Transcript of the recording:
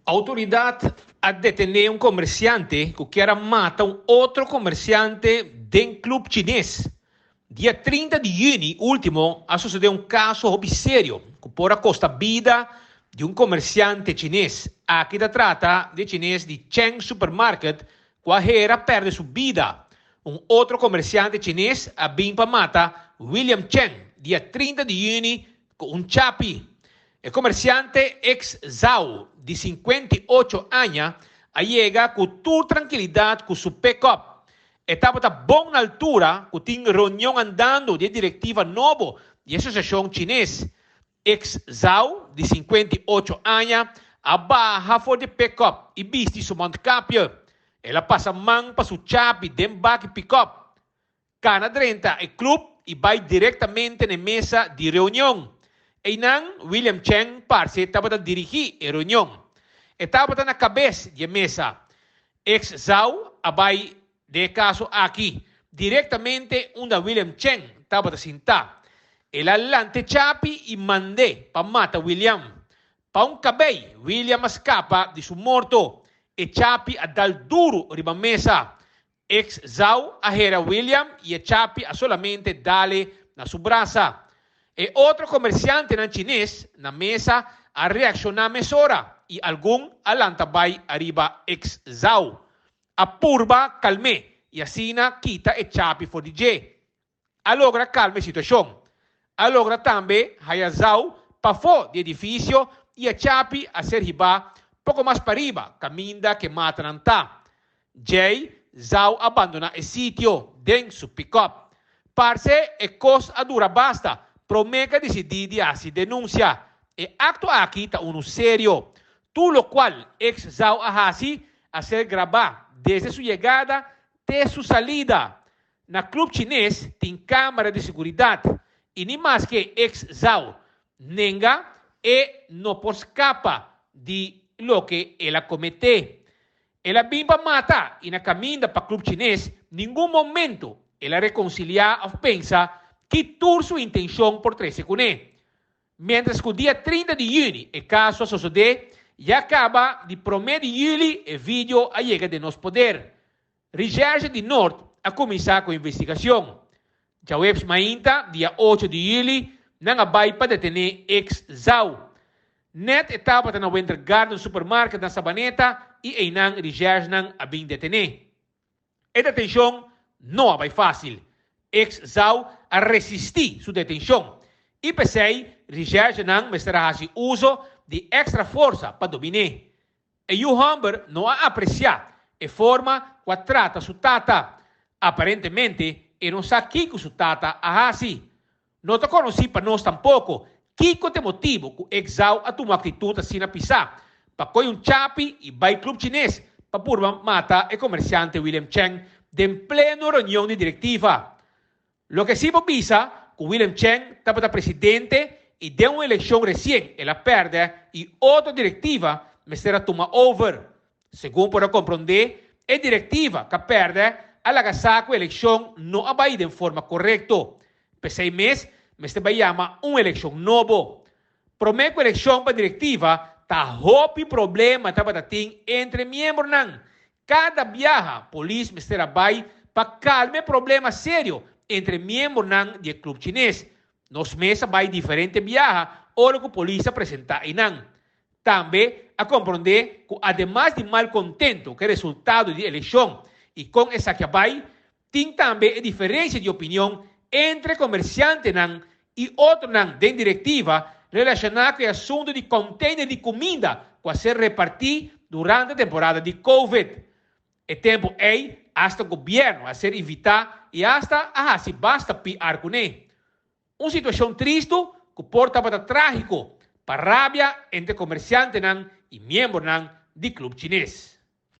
Autoridad ha detenido un comerciante que quiera matar a un otro comerciante del club chinés. Dia 30 de junho último, ha sucedido um caso sério que pode custar a vida de um comerciante chinês. Aqui se trata de chinês de Cheng Supermarket, que era perde sua vida. Um outro comerciante chinês ha vindo para matar William Cheng, dia 30 de junho, com um chapi. O comerciante ex Zhao, de 58 anos, chega com toda tranquilidade com seu pick-up. Estava a boa altura, que tinha reunião andando de diretiva novo da Associação Chinesa. Ex-Zhao, de 58 anos, abaixo for de pick-up e viste seu montcapio. Ela passa a mão para seu chapi dentro do pick-up. Cana drenta o clube e vai diretamente na mesa de reunião. E não, William Cheng, parce, estava a dirigir a reunião. Estava na cabeça da mesa. Ex-Zhao, vai de caso aqui, diretamente onde William Cheng estava a sentar. Ele alante chapi e mandei para matar William. Para um cabelo, William escapa de seu morto. E chapi a dar duro riba mesa. Ex-Zhao a William e chapi a solamente dale na sua braça. E outro comerciante na chinês, na mesa, a reaccionar mesora. E algum alanta vai arriba ex-Zhao. A purba calme e assim quita e chapi for DJ. Alogra calma a situação. Alogra também haya Zhao para fora do edifício e a chapi a ser riba pouco mais para riba, caminda que mata nanta. Jay, Zhao abandona o sítio dentro do pick-up. Parce e coisa a dura basta, promega decidir de se denuncia. E acto aqui está sério. Tudo o qual ex-Zhao a ser gravado desde sua chegada até sua salida. Na clube chinês tem câmara de segurança e nem mais que ex-Zhao nega e não pode escapar de lo que ela cometeu. Ela vem para matar e na caminho para o clube chinês, nenhum momento ela reconcilia ou pensa que tudo sua intenção por 13 com ele. Mientras que o dia 30 de junho, o caso sucedeu, e acaba de 1 de julho o vídeo a chega de nosso poder. Recherche de Norte a começar com a investigação. Já o mainta, dia 8 de julho, não vai para detener ex-Zhao. Net etapa na Winter Garden Supermarket na Sabaneta e ainda recherche não a bem detener. A detenção não vai fácil. Ex-Zhao a resistir sua detenção. E pensei, recherche não estará fazendo uso de extra força para dominar. E o Humber não a apreciar a forma que trata sua tata. Aparentemente, ele não sabe que sua tata a assim. Não te conheci para nós tampouco. Que é o motivo que o ex-Zhao a tomar atitude assim na pisar? Para coi um chapi e vai clube chinês para por matar o comerciante William Cheng de pleno reunião de diretiva. Lo que sí pisa que William Cheng estava presidente e de uma eleição recente, ela perde e outra diretiva me será tomar over. Segundo para compreender, a diretiva que perde a eleição não vai de forma correta. Por 6 meses, me vai chamar uma eleição nova. Promete a eleição para a diretiva, está hopi problema entre membros. Cada viaja, polícia me será vai para calmar problema sério entre membros do clube chinês. Nos meses vai diferente viaja, hora que a polícia apresenta e não. Também a compreender que, además de mal contento que é resultado de eleição e com essa que vai, tem também a diferença de opinião entre comerciante e outro de diretiva relacionada com o assunto de container de comida que a ser repartido durante a temporada de Covid. O tempo é hasta o governo a ser invitado e hasta a se basta piar com ele. Uma situação triste que porta para trágico para a rabia entre comerciantes e membros do clube chinês.